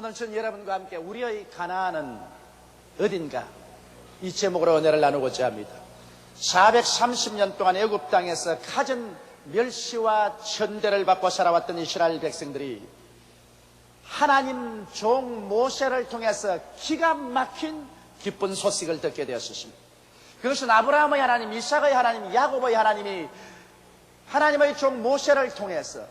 오늘 전 여러분과 함께 우리의 가나안은 어딘가 이 제목으로 은혜를 나누고자 합니다. 430년 동안 애굽 땅에서 갖은 멸시와 천대를 받고 살아왔던 이스라엘 백성들이 하나님 종 모세를 통해서 기가 막힌 기쁜 소식을 듣게 되었습니다. 그것은 아브라함의 하나님, 이삭의 하나님, 야곱의 하나님이 하나님의 종 모세를 통해서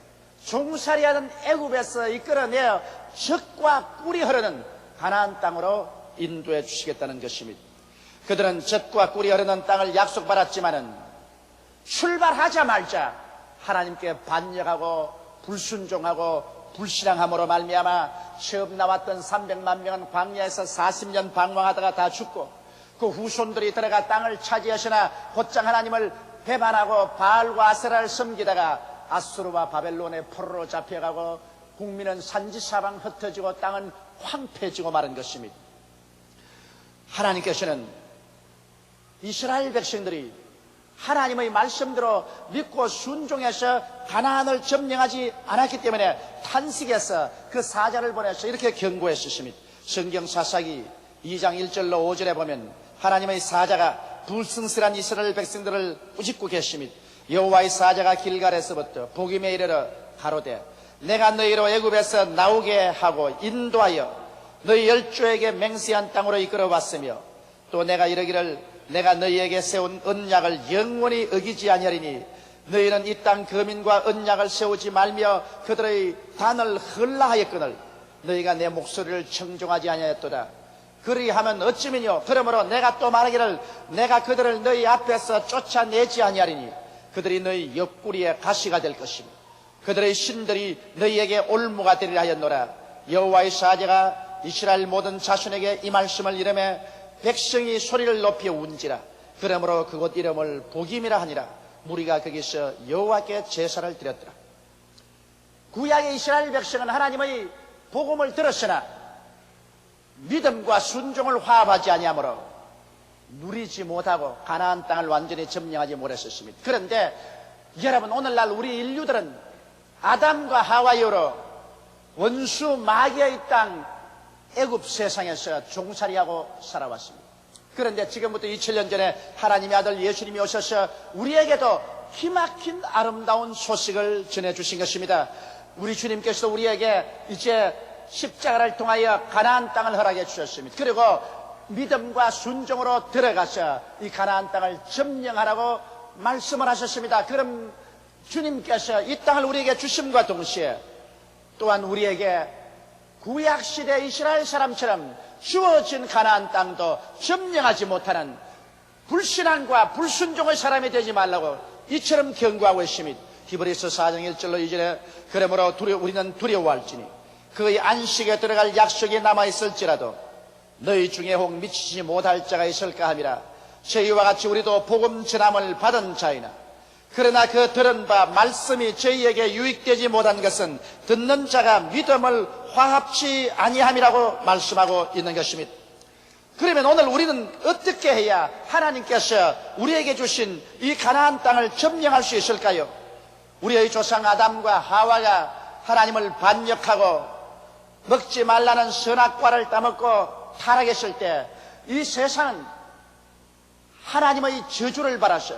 종살이하던 애굽에서 이끌어내어 젖과 꿀이 흐르는 가나안 땅으로 인도해 주시겠다는 것입니다. 그들은 젖과 꿀이 흐르는 땅을 약속받았지만은 출발하자마자 하나님께 반역하고 불순종하고 불신앙함으로 말미암아 처음 나왔던 300만 명은 광야에서 40년 방황하다가 다 죽고, 그 후손들이 들어가 땅을 차지하시나 곧장 하나님을 배반하고 바알과 아세라를 섬기다가 아수르와 바벨론의 포로로 잡혀가고 국민은 산지사방 흩어지고 땅은 황폐해지고 마른 것입니다. 하나님께서는 이스라엘 백성들이 하나님의 말씀대로 믿고 순종해서 가나안을 점령하지 않았기 때문에 탄식해서 그 사자를 보내서 이렇게 경고했습니다. 성경 사사기 2장 1절로 5절에 보면 하나님의 사자가 불성실한 이스라엘 백성들을 꾸짖고 계십니다. 여호와의 사자가 길갈에서부터 복임에 이르러 가로되 내가 너희로 애굽에서 나오게 하고 인도하여 너희 열조에게 맹세한 땅으로 이끌어왔으며 또 내가 이르기를 내가 너희에게 세운 언약을 영원히 어기지 아니하리니 너희는 이 땅 거민과 언약을 세우지 말며 그들의 단을 헐라하였거늘 너희가 내 목소리를 청종하지 아니하였도다. 그리하면 어찌미뇨. 그러므로 내가 또 말하기를 내가 그들을 너희 앞에서 쫓아내지 아니하리니 그들이 너희 옆구리에 가시가 될 것이며 그들의 신들이 너희에게 올무가 되리라 하였노라. 여호와의 사자가 이스라엘 모든 자손에게 이 말씀을 이르매 백성이 소리를 높여 운지라. 그러므로 그곳 이름을 복임이라 하니라. 무리가 거기서 여호와께 제사를 드렸더라. 구약의 이스라엘 백성은 하나님의 복음을 들었으나 믿음과 순종을 화합하지 아니하므로 누리지 못하고 가나안 땅을 완전히 점령하지 못했었습니다. 그런데 여러분, 오늘날 우리 인류들은 아담과 하와 이후로 원수 마귀의 땅 애굽 세상에서 종살이하고 살아왔습니다. 그런데 지금부터 2000년 전에 하나님의 아들 예수님이 오셔서 우리에게도 기막힌 아름다운 소식을 전해주신 것입니다. 우리 주님께서 우리에게 이제 십자가를 통하여 가나안 땅을 허락해 주셨습니다. 그리고 믿음과 순종으로 들어가서 이 가나안 땅을 점령하라고 말씀을 하셨습니다. 그럼 주님께서 이 땅을 우리에게 주심과 동시에 또한 우리에게 구약시대 이스라엘 사람처럼 주어진 가나안 땅도 점령하지 못하는 불신앙과 불순종의 사람이 되지 말라고 이처럼 경고하고 있습니다. 히브리서 4장 1절로 2절에 그러므로 우리는 두려워할지니 그의 안식에 들어갈 약속이 남아있을지라도 너희 중에 혹 미치지 못할 자가 있을까 함이라. 저희와 같이 우리도 복음 전함을 받은 자이나 그러나 그 들은 바 말씀이 저희에게 유익되지 못한 것은 듣는 자가 믿음을 화합치 아니함이라고 말씀하고 있는 것입니다. 그러면 오늘 우리는 어떻게 해야 하나님께서 우리에게 주신 이 가나안 땅을 점령할 수 있을까요? 우리의 조상 아담과 하와가 하나님을 반역하고 먹지 말라는 선악과를 따먹고 타락했을 때 이 세상은 하나님의 저주를 받아서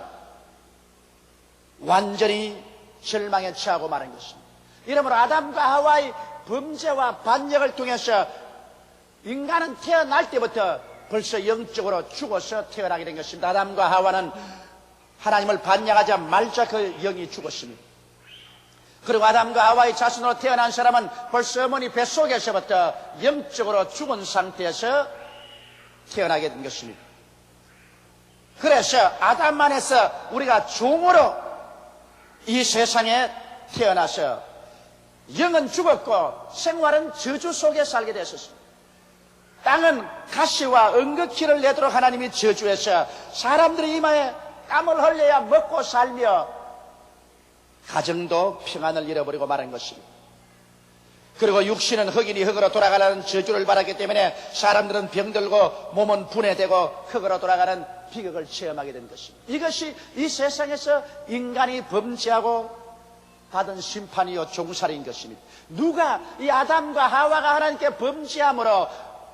완전히 절망에 처하고 마는 것입니다. 이러므로 아담과 하와의 범죄와 반역을 통해서 인간은 태어날 때부터 벌써 영적으로 죽어서 태어나게 된 것입니다. 아담과 하와는 하나님을 반역하자 말자 그 영이 죽었습니다. 그리고 아담과 하와의 자손으로 태어난 사람은 벌써 어머니 뱃속에서부터 영적으로 죽은 상태에서 태어나게 된 것입니다. 그래서 아담 안에서 우리가 종으로 이 세상에 태어나서 영은 죽었고 생활은 저주 속에 살게 되었습니다. 땅은 가시와 은극히를 내도록 하나님이 저주해서 사람들이 이마에 땀을 흘려야 먹고 살며 가정도 평안을 잃어버리고 말한 것입니다. 그리고 육신은 흙이니 흙으로 돌아가라는 저주를 받았기 때문에 사람들은 병들고 몸은 분해되고 흙으로 돌아가는 비극을 체험하게 된 것입니다. 이것이 이 세상에서 인간이 범죄하고 받은 심판이요 종살이인 것입니다. 누가 이 아담과 하와가 하나님께 범죄함으로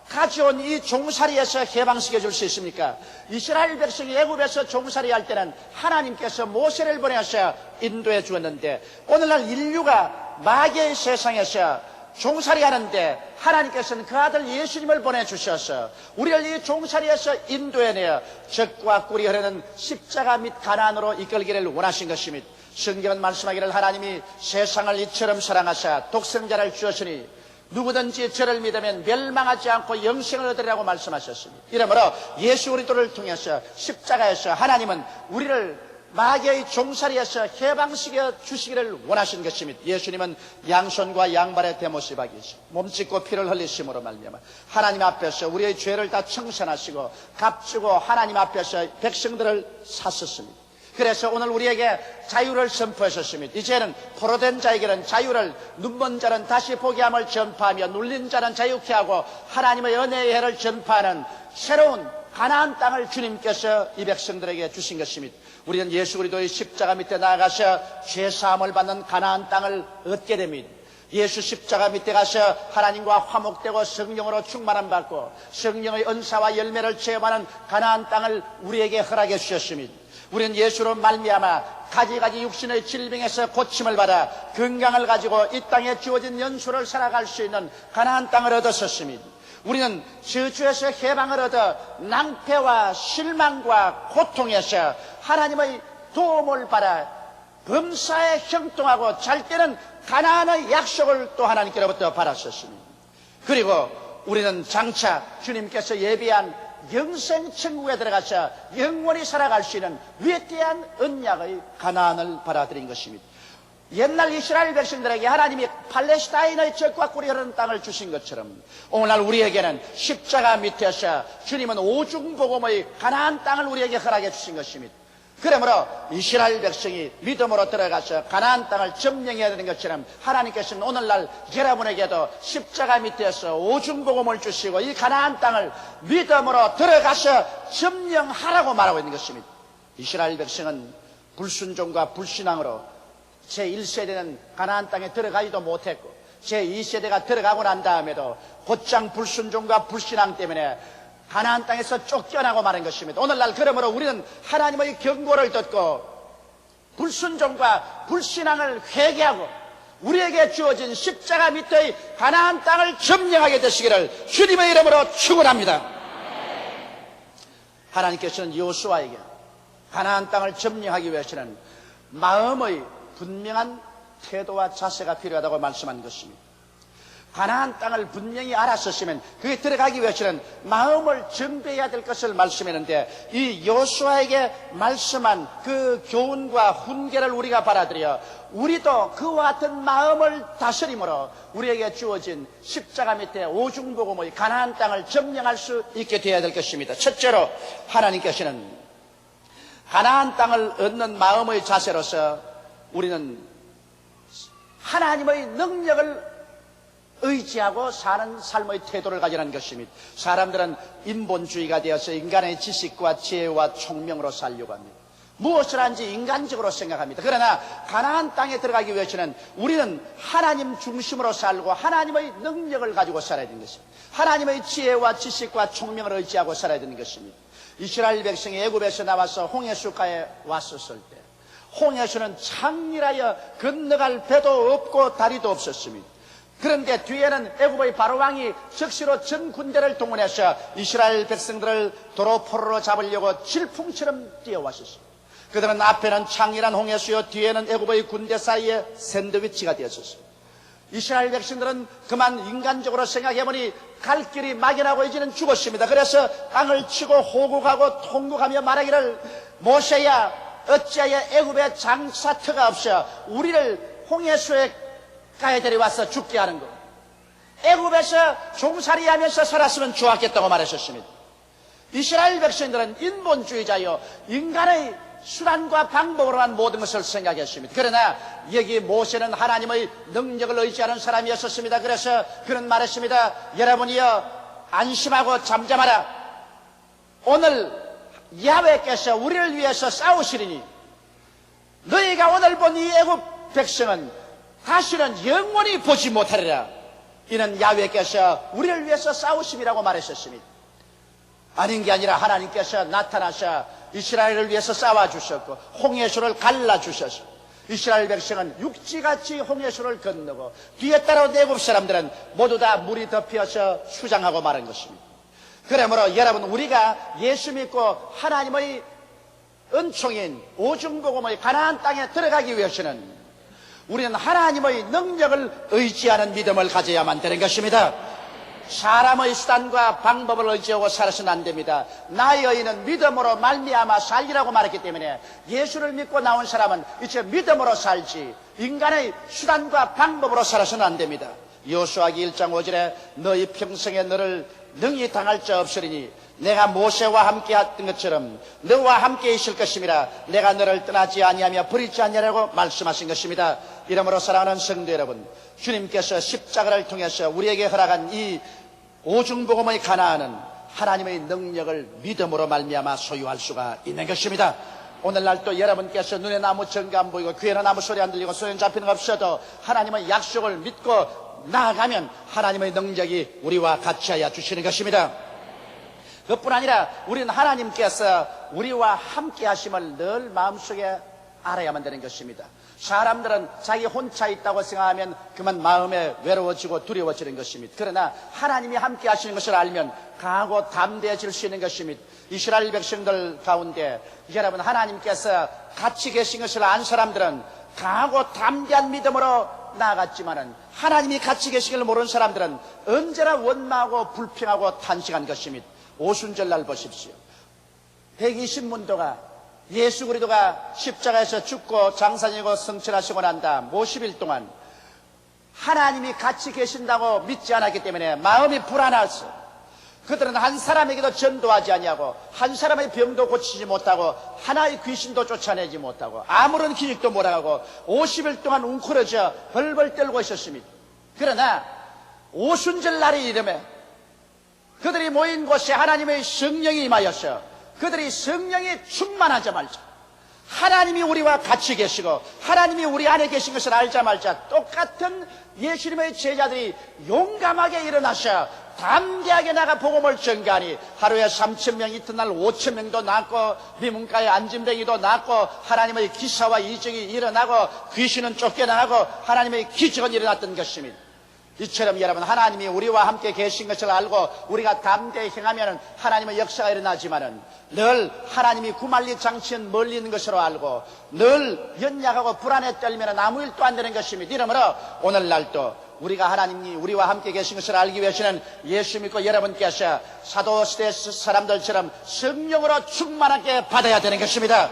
가져온 이 종살이에서 해방시켜 줄 수 있습니까? 이스라엘 백성이 애굽에서 종살이 할 때는 하나님께서 모세를 보내서 인도해 주었는데, 오늘날 인류가 마귀의 세상에서 종살이 하는데 하나님께서는 그 아들 예수님을 보내주셔서 우리를 이 종살이에서 인도해내어 적과 꿀이 흐르는 십자가 및 가난으로 이끌기를 원하신 것입니다. 성경은 말씀하기를 하나님이 세상을 이처럼 사랑하사 독생자를 주었으니 누구든지 저를 믿으면 멸망하지 않고 영생을 얻으리라고 말씀하셨습니다. 이러므로 예수 그리스도를 통해서 십자가에서 하나님은 우리를 마귀의 종살이에서 해방시켜 주시기를 원하신 것입니다. 예수님은 양손과 양발에 대못이박이시 몸짓고 피를 흘리심으로 말미암아 하나님 앞에서 우리의 죄를 다 청산하시고 값주고 하나님 앞에서 백성들을 샀었습니다. 그래서 오늘 우리에게 자유를 선포하셨습니다. 이제는 포로된 자에게는 자유를, 눈먼 자는 다시 보게 함을 전파하며 눌린 자는 자유케 하고 하나님의 은혜의 해를 전파하는 새로운 가나안 땅을 주님께서 이 백성들에게 주신 것입니다. 우리는 예수 그리스도의 십자가 밑에 나아가서 죄사함을 받는 가나안 땅을 얻게 됩니다. 예수 십자가 밑에 가서 하나님과 화목되고 성령으로 충만함 받고 성령의 은사와 열매를 체험하는 가나안 땅을 우리에게 허락해 주셨습니다. 우리는 예수로 말미암아 가지가지 육신의 질병에서 고침을 받아 건강을 가지고 이 땅에 주어진 연수를 살아갈 수 있는 가나안 땅을 얻었었습니다. 우리는 저주에서 해방을 얻어 낭패와 실망과 고통에서 하나님의 도움을 받아 범사에 형통하고 잘 때는 가나안의 약속을 또 하나님께로부터 받았었습니다. 그리고 우리는 장차 주님께서 예비한 영생 천국에 들어가서 영원히 살아갈 수 있는 위대한 언약의 가나안을 받아들인 것입니다. 옛날 이스라엘 백성들에게 하나님이 팔레스타인의 적과 꿀이 흐르는 땅을 주신 것처럼 오늘날 우리에게는 십자가 밑에서 주님은 오중복음의 가나안 땅을 우리에게 허락해 주신 것입니다. 그러므로 이스라엘 백성이 믿음으로 들어가서 가나안 땅을 점령해야 되는 것처럼 하나님께서는 오늘날 여러분에게도 십자가 밑에서 오중복음을 주시고 이 가나안 땅을 믿음으로 들어가서 점령하라고 말하고 있는 것입니다. 이스라엘 백성은 불순종과 불신앙으로 제1세대는 가나안 땅에 들어가지도 못했고 제2세대가 들어가고 난 다음에도 곧장 불순종과 불신앙 때문에 가나안 땅에서 쫓겨나고 마는 것입니다. 오늘날 그러므로 우리는 하나님의 경고를 듣고 불순종과 불신앙을 회개하고 우리에게 주어진 십자가 밑의 가나안 땅을 점령하게 되시기를 주님의 이름으로 축원합니다. 하나님께서는 여호수아에게 가나안 땅을 점령하기 위해서는 마음의 분명한 태도와 자세가 필요하다고 말씀한 것입니다. 가나안 땅을 분명히 알았었으면 그게 들어가기 위해서는 마음을 준비해야 될 것을 말씀했는데 이 여호수아에게 말씀한 그 교훈과 훈계를 우리가 받아들여 우리도 그와 같은 마음을 다스림으로 우리에게 주어진 십자가 밑에 오중복음의 가나안 땅을 점령할 수 있게 되어야 될 것입니다. 첫째로 하나님께서는 가나안 땅을 얻는 마음의 자세로서 우리는 하나님의 능력을 의지하고 사는 삶의 태도를 가지라는 것입니다. 사람들은 인본주의가 되어서 인간의 지식과 지혜와 총명으로 살려고 합니다. 무엇을 하는지 인간적으로 생각합니다. 그러나 가나안 땅에 들어가기 위해서는 우리는 하나님 중심으로 살고 하나님의 능력을 가지고 살아야 되는 것입니다. 하나님의 지혜와 지식과 총명을 의지하고 살아야 되는 것입니다. 이스라엘 백성이 애굽에서 나와서 홍해수가에 왔었을 때 홍해수는 창렬하여 건너갈 배도 없고 다리도 없었습니다. 그런데 뒤에는 애굽의 바로왕이 적시로 전 군대를 동원해서 이스라엘 백성들을 도로 포로로 잡으려고 질풍처럼 뛰어왔었습니다. 그들은 앞에는 창렬한 홍해수요 뒤에는 애굽의 군대 사이에 샌드위치가 되었었습니다. 이스라엘 백성들은 그만 인간적으로 생각해보니 갈 길이 막연하고 이제는 죽었습니다. 그래서 땅을 치고 호국하고 통곡하며 말하기를 모세야 어찌하여 애굽에 장사터가 없어 우리를 홍해수에 가에 데려와서 죽게 하는 것. 애굽에서 종살이하면서 살았으면 좋았겠다고 말하셨습니다. 이스라엘 백성들은 인본주의자요 인간의 수단과 방법으로만 모든 것을 생각했습니다. 그러나 여기 모세는 하나님의 능력을 의지하는 사람이었습니다. 그래서 그는 말했습니다. 여러분이여 안심하고 잠잠하라. 오늘 야훼께서 우리를 위해서 싸우시리니 너희가 오늘 본 이 애굽 백성은 다시는 영원히 보지 못하리라. 이는 야훼께서 우리를 위해서 싸우심이라고 말하셨습니다. 아닌 게 아니라 하나님께서 나타나셔 이스라엘을 위해서 싸워주셨고 홍해수를 갈라주셔서 이스라엘 백성은 육지같이 홍해수를 건너고 뒤에 따라 내국 사람들은 모두 다 물이 덮여서 수장하고 마는 것입니다. 그러므로 여러분, 우리가 예수 믿고 하나님의 은총인 오중복음의 가나안 땅에 들어가기 위해서는 우리는 하나님의 능력을 의지하는 믿음을 가져야만 되는 것입니다. 사람의 수단과 방법을 의지하고 살아서는 안 됩니다. 나의 의인은 믿음으로 말미암아 살리라고 말했기 때문에 예수를 믿고 나온 사람은 이제 믿음으로 살지 인간의 수단과 방법으로 살아서는 안 됩니다. 여호수아기 1장 5절에 너희 평생에 너를 능히 당할 자 없으리니 내가 모세와 함께 했던 것처럼 너와 함께 있을 것임이라. 내가 너를 떠나지 아니하며 버리지 아니하라고 말씀하신 것입니다. 이러므로 사랑하는 성도 여러분, 주님께서 십자가를 통해서 우리에게 허락한 이 오중복음의 가나안은 하나님의 능력을 믿음으로 말미암아 소유할 수가 있는 것입니다. 오늘날 또 여러분께서 눈에 아무 증거 안 보이고 귀에는 아무 소리 안 들리고 손에 잡히는 거 없어도 하나님의 약속을 믿고 나아가면 하나님의 능력이 우리와 같이 하여 주시는 것입니다. 그뿐 아니라 우리는 하나님께서 우리와 함께 하심을 늘 마음속에 알아야만 되는 것입니다. 사람들은 자기 혼자 있다고 생각하면 그만 마음에 외로워지고 두려워지는 것입니다. 그러나 하나님이 함께 하시는 것을 알면 강하고 담대해질 수 있는 것입니다. 이스라엘 백성들 가운데 여러분, 하나님께서 같이 계신 것을 안 사람들은 강하고 담대한 믿음으로 나아갔지만은 하나님이 같이 계신 걸 모르는 사람들은 언제나 원망하고 불평하고 탄식한 것입니다. 오순절날 보십시오. 120문도가 예수 그리스도가 십자가에서 죽고 장사지고 성천하시고 난 다음 50일 동안 하나님이 같이 계신다고 믿지 않았기 때문에 마음이 불안해서 그들은 한 사람에게도 전도하지 아니하고 한 사람의 병도 고치지 못하고 하나의 귀신도 쫓아내지 못하고 아무런 기적도 못하고 50일 동안 웅크러져 벌벌 떨고 있었습니다. 그러나 오순절 날이 이름에 그들이 모인 곳에 하나님의 성령이 임하여서 그들이 성령이 충만하자마자 하나님이 우리와 같이 계시고 하나님이 우리 안에 계신 것을 알자마자 똑같은 예수님의 제자들이 용감하게 일어나셔 담대하게 나가 복음을 전가하니 하루에 3,000명, 이튿날 5,000명도 낳고 미문가에 안진뱅이도 낳고 하나님의 기사와 이적이 일어나고 귀신은 쫓겨나고 하나님의 기적은 일어났던 것입니다. 이처럼 여러분, 하나님이 우리와 함께 계신 것을 알고 우리가 담대히 행하면 하나님의 역사가 일어나지만은 늘 하나님이 구만리 장치는 멀리 있는 것으로 알고 늘 연약하고 불안에 떨면 아무 일도 안 되는 것입니다. 이러므로 오늘날도 우리가 하나님이 우리와 함께 계신 것을 알기 위해서는 예수 믿고 여러분께서 사도시대 사람들처럼 성령으로 충만하게 받아야 되는 것입니다.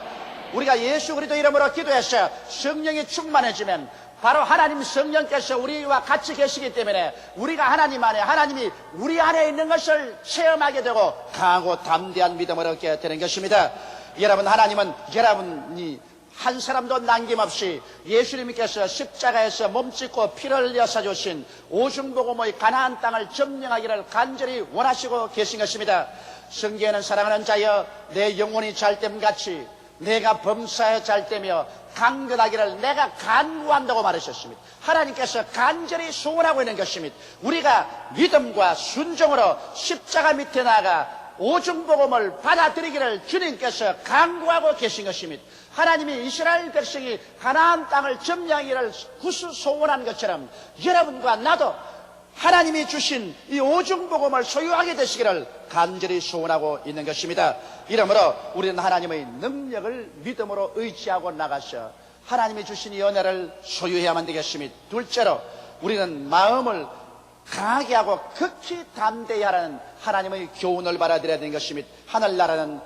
우리가 예수 그리스도 이름으로 기도해서 성령이 충만해지면 바로 하나님 성령께서 우리와 같이 계시기 때문에 우리가 하나님 안에, 하나님이 우리 안에 있는 것을 체험하게 되고 강하고 담대한 믿음을 얻게 되는 것입니다. 여러분, 하나님은 여러분이 한 사람도 남김없이 예수님께서 십자가에서 몸짓고 피를 흘려 사주신 오중복음의 가나안 땅을 점령하기를 간절히 원하시고 계신 것입니다. 성경에는 사랑하는 자여 내 영혼이 잘됨같이 내가 범사에 잘되며 강건하기를 내가 간구한다고 말하셨습니다. 하나님께서 간절히 소원하고 있는 것입니다. 우리가 믿음과 순종으로 십자가 밑에 나가 오중복음을 받아들이기를 주님께서 간구하고 계신 것입니다. 하나님이 이스라엘 백성이 가나안 땅을 점령하기를 구수 소원한 것처럼 여러분과 나도 하나님이 주신 이 오중복음을 소유하게 되시기를 간절히 소원하고 있는 것입니다. 이러므로 우리는 하나님의 능력을 믿음으로 의지하고 나가서 하나님이 주신 이 은혜를 소유해야만 되겠습니다. 둘째로 우리는 마음을 강하게 하고 극히 담대히 하라는 하나님의 교훈을 받아들여야 되는 것입니다. 하늘나라는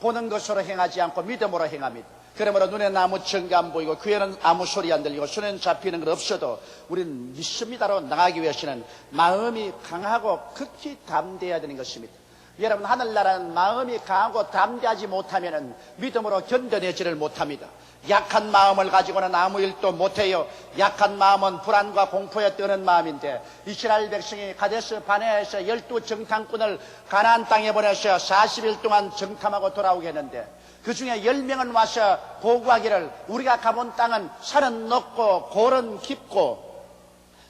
보는 것으로 행하지 않고 믿음으로 행합니다. 그러므로 눈에는 아무 증거 안 보이고 귀에는 아무 소리 안 들리고 손에는 잡히는 것 없어도 우리는 믿습니다로 나가기 위해서는 마음이 강하고 극히 담대해야 되는 것입니다. 여러분, 하늘나라는 마음이 강하고 담대하지 못하면 믿음으로 견뎌내지를 못합니다. 약한 마음을 가지고는 아무 일도 못해요. 약한 마음은 불안과 공포에 떠는 마음인데 이스라엘 백성이 가데스 바네아에서 12정탐꾼을 가나안 땅에 보내서 40일 동안 정탐하고 돌아오게 했는데 그 중에 10명은 와서 보고하기를 우리가 가본 땅은 산은 높고 골은 깊고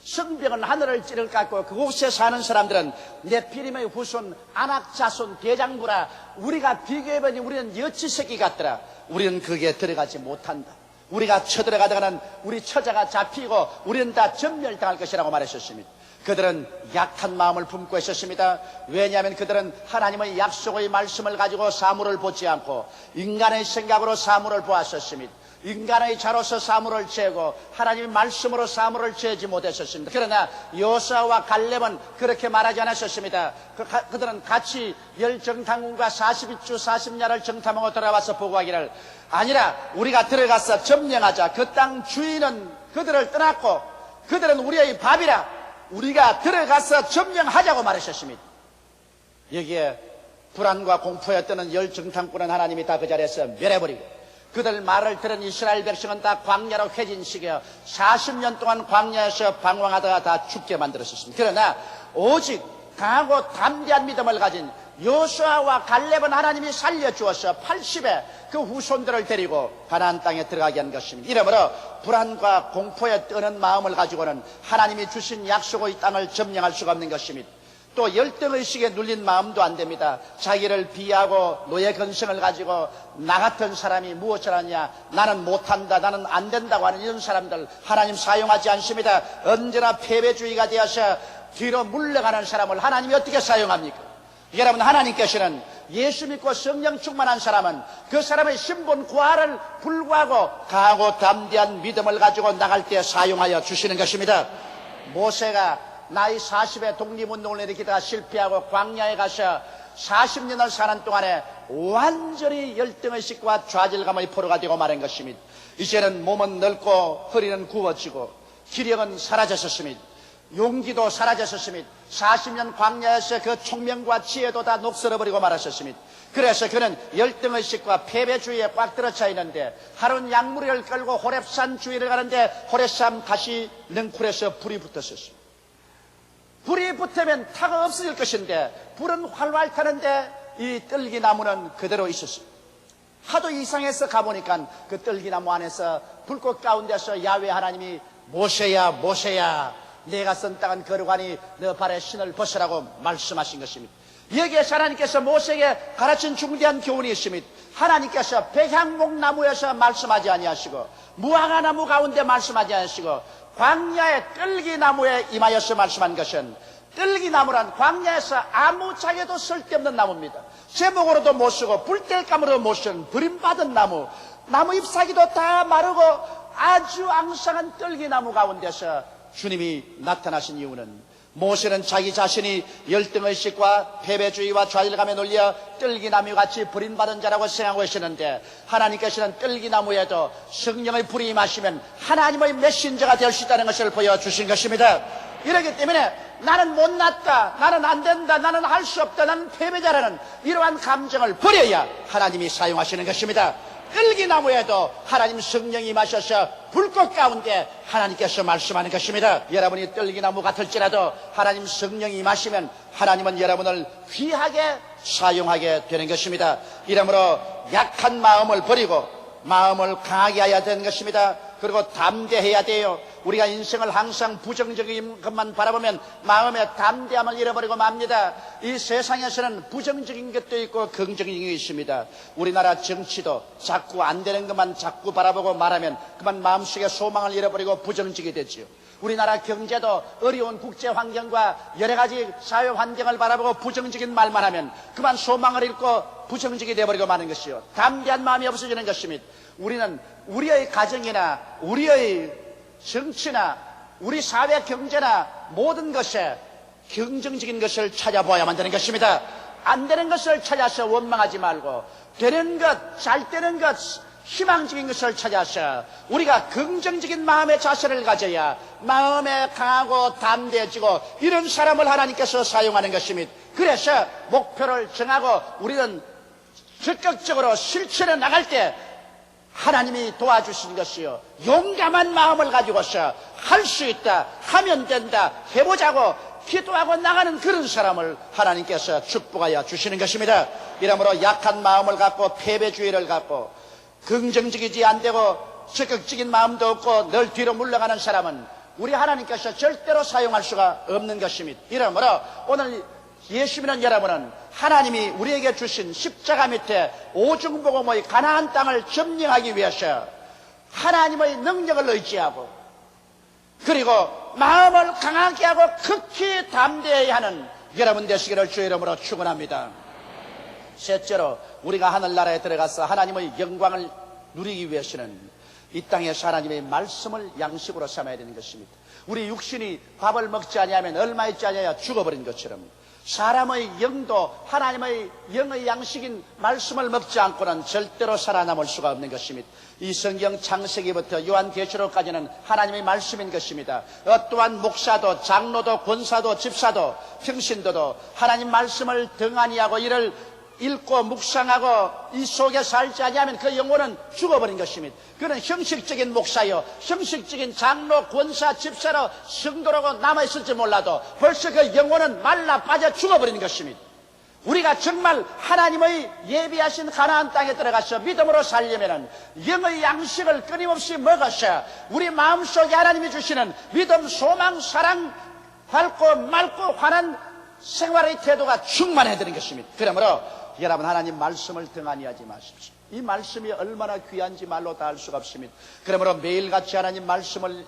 성벽은 하늘을 찌를 깎고 그곳에 사는 사람들은 네피림의 후손 아낙 자손 대장부라 우리가 비교해보니 우리는 여치새끼 같더라. 우리는 거기에 들어가지 못한다. 우리가 쳐들어가다가는 우리 처자가 잡히고 우리는 다 전멸당할 것이라고 말하셨습니다. 그들은 약한 마음을 품고 있었습니다. 왜냐하면 그들은 하나님의 약속의 말씀을 가지고 사물을 보지 않고 인간의 생각으로 사물을 보았었습니다. 인간의 자로서 사물을 재고 하나님의 말씀으로 사물을 재지 못했었습니다. 그러나 여호수아와 갈렙은 그렇게 말하지 않았었습니다. 그들은 같이 10정탐꾼과 40주 40야를 정탐하고 돌아와서 보고하기를 아니라 우리가 들어가서 점령하자. 그 땅 주인은 그들을 떠났고 그들은 우리의 밥이라 우리가 들어가서 점령하자고 말하셨습니다. 여기에 불안과 공포에 떠는 10정탐꾼은 하나님이 다 그 자리에서 멸해버리고 그들 말을 들은 이스라엘 백성은 다 광야로 회진시켜 40년 동안 광야에서 방황하다가 다 죽게 만들었습니다. 그러나 오직 강하고 담대한 믿음을 가진 여호수아와 갈렙은 하나님이 살려주어서 80의 그 후손들을 데리고 가나안 땅에 들어가게 한 것입니다. 이러므로 불안과 공포에 떠는 마음을 가지고는 하나님이 주신 약속의 땅을 점령할 수가 없는 것입니다. 또 열등의식에 눌린 마음도 안 됩니다. 자기를 비하고 노예 근성을 가지고 나 같은 사람이 무엇을 하냐, 나는 못한다, 나는 안 된다고 하는 이런 사람들 하나님 사용하지 않습니다. 언제나 패배주의가 되어서 뒤로 물러가는 사람을 하나님이 어떻게 사용합니까? 여러분, 하나님께서는 예수 믿고 성령 충만한 사람은 그 사람의 신분 고하를 불구하고 강하고 담대한 믿음을 가지고 나갈 때 사용하여 주시는 것입니다. 모세가 나이 40에 독립운동을 일으키다가 실패하고 광야에 가서 40년을 사는 동안에 완전히 열등의식과 좌절감의 포로가 되고 말한 것입니다. 이제는 몸은 넓고 허리는 굽어지고 기력은 사라졌습니다. 용기도 사라졌습니다. 40년 광야에서 그 총명과 지혜도 다 녹슬어버리고 말았습니다. 그래서 그는 열등의식과 패배주의에 꽉 들어차 있는데 하루는 양무리를 끌고 호렙산 주위를 가는데 호렙산 가시 능쿨에서 불이 붙었습니다. 불이 붙으면 타가 없어질 것인데 불은 활활 타는데 이 뜰기나무는 그대로 있었습니다. 하도 이상해서 가보니까 그 뜰기나무 안에서 불꽃 가운데서 야훼 하나님이 모세야 모세야 내가 쓴 땅은 거룩하니 너 발에 신을 벗으라고 말씀하신 것입니다. 여기에서 하나님께서 모세에게 가르친 중대한 교훈이 있습니다. 하나님께서 백향목나무에서 말씀하지 아니하시고 무화과나무 가운데 말씀하지 않으시고 광야의 뜰기나무에 임하여서 말씀한 것은 뜰기나무란 광야에서 아무 자기도 쓸데없는 나무입니다. 제목으로도 못 쓰고 불뗄감으로도 못 쓰는 버림받은 나무, 나무 잎사귀도 다 마르고 아주 앙상한 뜰기나무 가운데서 주님이 나타나신 이유는 모세는 자기 자신이 열등의식과 패배주의와 좌절감에 눌려 뜰기나무같이 버림받은 자라고 생각하고 계시는데 하나님께서는 뜰기나무에도 성령의 불이 임하시면 하나님의 메신저가 될 수 있다는 것을 보여주신 것입니다. 이렇기 때문에 나는 못났다, 나는 안 된다, 나는 할 수 없다, 나는 패배자라는 이러한 감정을 버려야 하나님이 사용하시는 것입니다. 뜰기나무에도 하나님 성령이 임하셔서 불꽃 가운데 하나님께서 말씀하는 것입니다. 여러분이 뜰기나무 같을지라도 하나님 성령이 임하시면 하나님은 여러분을 귀하게 사용하게 되는 것입니다. 이러므로 약한 마음을 버리고 마음을 강하게 해야 되는 것입니다. 그리고 담대해야 돼요. 우리가 인생을 항상 부정적인 것만 바라보면 마음의 담대함을 잃어버리고 맙니다. 이 세상에서는 부정적인 것도 있고 긍정적인 게 있습니다. 우리나라 정치도 자꾸 안 되는 것만 자꾸 바라보고 말하면 그만 마음속에 소망을 잃어버리고 부정적이 되지요. 우리나라 경제도 어려운 국제 환경과 여러 가지 사회 환경을 바라보고 부정적인 말만 하면 그만 소망을 잃고 부정적이 되어버리고 마는 것이요. 담대한 마음이 없어지는 것입니다. 우리는 우리의 가정이나 우리의 정치나 우리 사회 경제나 모든 것에 긍정적인 것을 찾아보아야만 되는 것입니다. 안 되는 것을 찾아서 원망하지 말고 되는 것, 잘 되는 것, 희망적인 것을 찾아서 우리가 긍정적인 마음의 자세를 가져야 마음에 강하고 담대해지고 이런 사람을 하나님께서 사용하는 것입니다. 그래서 목표를 정하고 우리는 적극적으로 실천해 나갈 때 하나님이 도와주신 것이요, 용감한 마음을 가지고서 할 수 있다, 하면 된다, 해보자고 기도하고 나가는 그런 사람을 하나님께서 축복하여 주시는 것입니다. 이러므로 약한 마음을 갖고 패배주의를 갖고 긍정적이지 않되고 적극적인 마음도 없고 늘 뒤로 물러가는 사람은 우리 하나님께서 절대로 사용할 수가 없는 것입니다. 이러므로 오늘 예수 믿는 여러분은 하나님이 우리에게 주신 십자가 밑에 오중복음의 가나안 땅을 점령하기 위해서 하나님의 능력을 의지하고, 그리고 마음을 강하게 하고 극히 담대히 하는 여러분 되시기를 주의 이름으로 축원합니다. 셋째로, 우리가 하늘나라에 들어가서 하나님의 영광을 누리기 위해서는 이 땅에서 하나님의 말씀을 양식으로 삼아야 되는 것입니다. 우리 육신이 밥을 먹지 아니하면 얼마 있지 아니하여 죽어버린 것처럼 사람의 영도 하나님의 영의 양식인 말씀을 먹지 않고는 절대로 살아남을 수가 없는 것입니다. 이 성경 창세기부터 요한계시록까지는 하나님의 말씀인 것입니다. 또한 목사도 장로도 권사도 집사도 평신도도 하나님 말씀을 등한히 하고 이를 읽고 묵상하고 이 속에 살지 아니하면 그 영혼은 죽어버린 것입니다. 그는 형식적인 목사요, 형식적인 장로, 권사, 집사로 성도라고 남아있을지 몰라도 벌써 그 영혼은 말라 빠져 죽어버린 것입니다. 우리가 정말 하나님의 예비하신 가나안 땅에 들어가서 믿음으로 살려면 영의 양식을 끊임없이 먹어서 우리 마음속에 하나님이 주시는 믿음, 소망, 사랑, 밝고 맑고 환한 생활의 태도가 충만해야 되는 것입니다. 그러므로 여러분, 하나님 말씀을 등한히 하지 마십시오. 이 말씀이 얼마나 귀한지 말로 다 알 수가 없습니다. 그러므로 매일같이 하나님 말씀을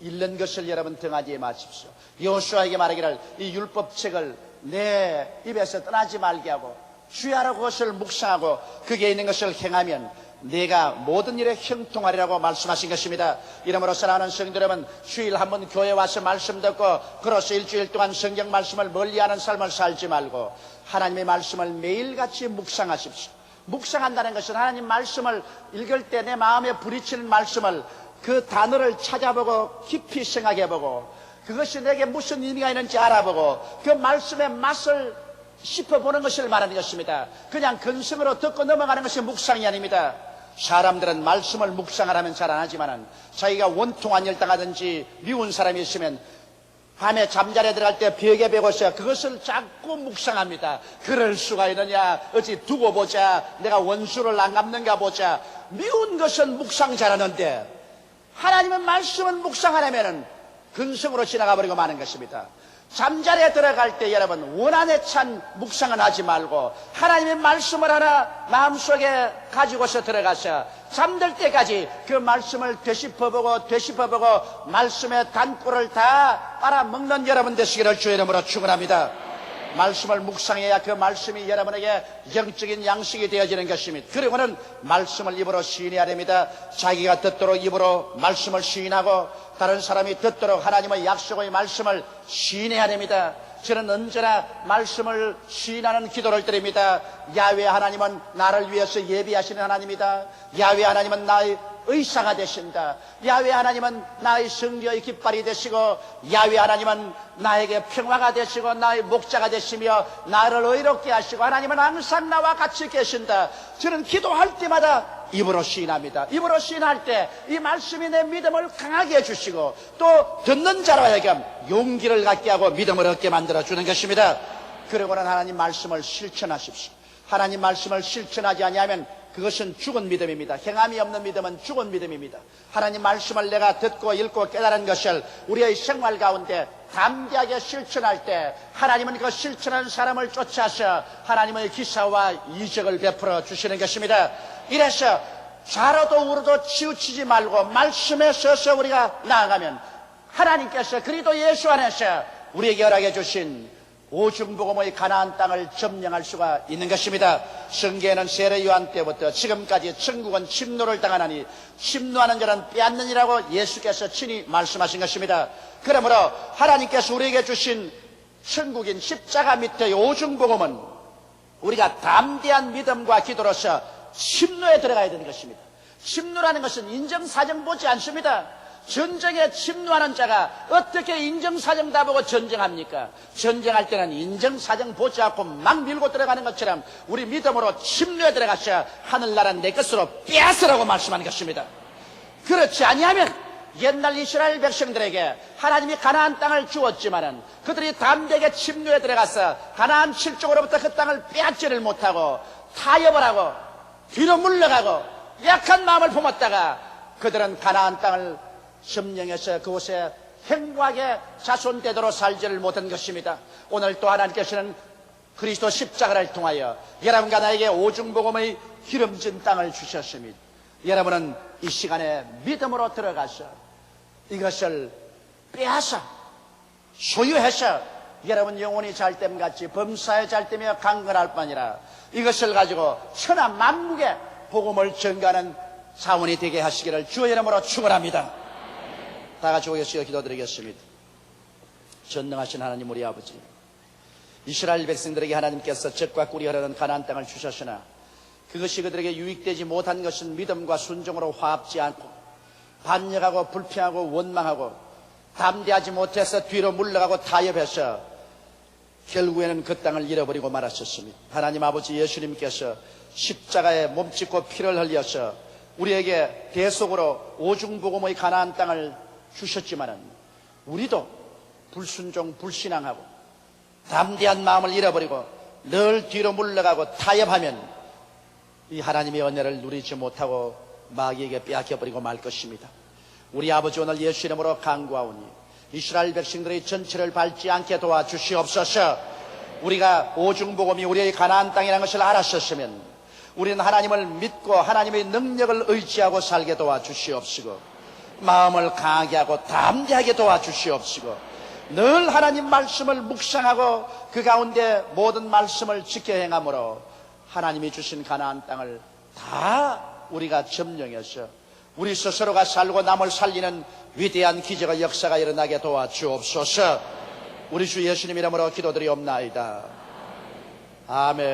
읽는 것을 여러분 등하지 마십시오. 여호수아에게 말하기를 이 율법책을 내 입에서 떠나지 말게 하고 주야로 그것을 묵상하고 거기에 있는 것을 행하면 내가 모든 일에 형통하리라고 말씀하신 것입니다. 이러므로 사랑하는 성도 여러분, 주일 한번 교회 와서 말씀 듣고 그로서 일주일 동안 성경 말씀을 멀리하는 삶을 살지 말고 하나님의 말씀을 매일같이 묵상하십시오. 묵상한다는 것은 하나님 말씀을 읽을 때 내 마음에 부딪히는 말씀을 그 단어를 찾아보고 깊이 생각해보고 그것이 내게 무슨 의미가 있는지 알아보고 그 말씀의 맛을 씹어보는 것을 말하는 것입니다. 그냥 근성으로 듣고 넘어가는 것이 묵상이 아닙니다. 사람들은 말씀을 묵상하라면 잘 안 하지만은 자기가 원통한 일 당하든지 미운 사람이 있으면 밤에 잠자리에 들어갈 때 벽에 베고서 그것을 자꾸 묵상합니다. 그럴 수가 있느냐, 어찌 두고 보자, 내가 원수를 안 갚는가 보자. 미운 것은 묵상 잘하는데 하나님의 말씀은 묵상하려면 근성으로 지나가 버리고 마는 것입니다. 잠자리에 들어갈 때 여러분 원한에 찬 묵상은 하지 말고 하나님의 말씀을 하나 마음속에 가지고서 들어가서 잠들 때까지 그 말씀을 되짚어보고 말씀의 단골을 다 빨아먹는 여러분 되시기를 주의 이름으로 축원합니다. 말씀을 묵상해야 그 말씀이 여러분에게 영적인 양식이 되어지는 것입니다. 그리고는 말씀을 입으로 시인해야 됩니다. 자기가 듣도록 입으로 말씀을 시인하고 다른 사람이 듣도록 하나님의 약속의 말씀을 시인해야 됩니다. 저는 언제나 말씀을 시인하는 기도를 드립니다. 야훼 하나님은 나를 위해서 예비하시는 하나님이다. 야훼 하나님은 나의 의사가 되신다. 야훼 하나님은 나의 성리의 깃발이 되시고 야훼 하나님은 나에게 평화가 되시고 나의 목자가 되시며 나를 의롭게 하시고 하나님은 항상 나와 같이 계신다. 저는 기도할 때마다 입으로 시인합니다. 입으로 시인할 때 이 말씀이 내 믿음을 강하게 해주시고 또 듣는 자로 하여금 용기를 갖게 하고 믿음을 얻게 만들어주는 것입니다. 그리고는 하나님 말씀을 실천하십시오. 하나님 말씀을 실천하지 아니하면 그것은 죽은 믿음입니다. 행함이 없는 믿음은 죽은 믿음입니다. 하나님 말씀을 내가 듣고 읽고 깨달은 것을 우리의 생활 가운데 담대하게 실천할 때 하나님은 그 실천하는 사람을 쫓아서 하나님의 기사와 이적을 베풀어 주시는 것입니다. 이래서 좌로도 우로도 치우치지 말고 말씀에 서서 우리가 나아가면 하나님께서 그리스도 예수 안에서 우리에게 허락해 주신 오중복음의 가나안 땅을 점령할 수가 있는 것입니다. 성경에는 세례 요한 때부터 지금까지 천국은 침노를 당하나니 침노하는 자는 빼앗느니라고 예수께서 친히 말씀하신 것입니다. 그러므로 하나님께서 우리에게 주신 천국인 십자가 밑의 오중복음은 우리가 담대한 믿음과 기도로서 침노에 들어가야 되는 것입니다. 침노라는 것은 인정사정 보지 않습니다. 전쟁에 침노하는 자가 어떻게 인정사정 다 보고 전쟁합니까? 전쟁할 때는 인정사정 보지 않고 막 밀고 들어가는 것처럼 우리 믿음으로 침노에 들어가셔 하늘나라 내 것으로 빼앗으라고 말씀하는 것입니다. 그렇지 아니하면 옛날 이스라엘 백성들에게 하나님이 가나안 땅을 주었지만은 그들이 담대하게 침노에 들어가서 가나안 7쪽으로부터 그 땅을 빼앗지를 못하고 타협을 하고 뒤로 물러가고 약한 마음을 품었다가 그들은 가나안 땅을 점령해서 그곳에 행복하게 자손되도록 살지를 못한 것입니다. 오늘 또 하나님께서는 그리스도 십자가를 통하여 여러분과 나에게 오중복음의 기름진 땅을 주셨습니다. 여러분은 이 시간에 믿음으로 들어가서 이것을 빼앗아 소유해서 여러분 영혼이 잘됨같이 범사에 잘되며 강건할 뿐이라 이것을 가지고 천하 만국에 복음을 전가하는 자원이 되게 하시기를 주의 이름으로 축원합니다. 다 같이 오겠어요. 기도드리겠습니다. 전능하신 하나님 우리 아버지, 이스라엘 백성들에게 하나님께서 젖과 꿀이 흐르는 가나안 땅을 주셨으나 그것이 그들에게 유익되지 못한 것은 믿음과 순종으로 화합지 않고 반역하고 불평하고 원망하고 담대하지 못해서 뒤로 물러가고 타협해서 결국에는 그 땅을 잃어버리고 말았었습니다. 하나님 아버지, 예수님께서 십자가에 몸짓고 피를 흘려서 우리에게 대속으로 오중복음의 가나안 땅을 주셨지만은 우리도 불순종 불신앙하고 담대한 마음을 잃어버리고 늘 뒤로 물러가고 타협하면 이 하나님의 은혜를 누리지 못하고 마귀에게 빼앗겨버리고 말 것입니다. 우리 아버지, 오늘 예수 이름으로 간구하오니 이스라엘 백성들의 전체를 밟지 않게 도와주시옵소서. 우리가 오중복음이 우리의 가나안 땅이라는 것을 알았었으면 우리는 하나님을 믿고 하나님의 능력을 의지하고 살게 도와주시옵시고 마음을 강하게 하고 담대하게 도와주시옵시고 늘 하나님 말씀을 묵상하고 그 가운데 모든 말씀을 지켜 행함으로 하나님이 주신 가나안 땅을 다 우리가 점령해서 우리 스스로가 살고 남을 살리는 위대한 기적의 역사가 일어나게 도와주옵소서. 우리 주 예수님 이름으로 기도드리옵나이다. 아멘.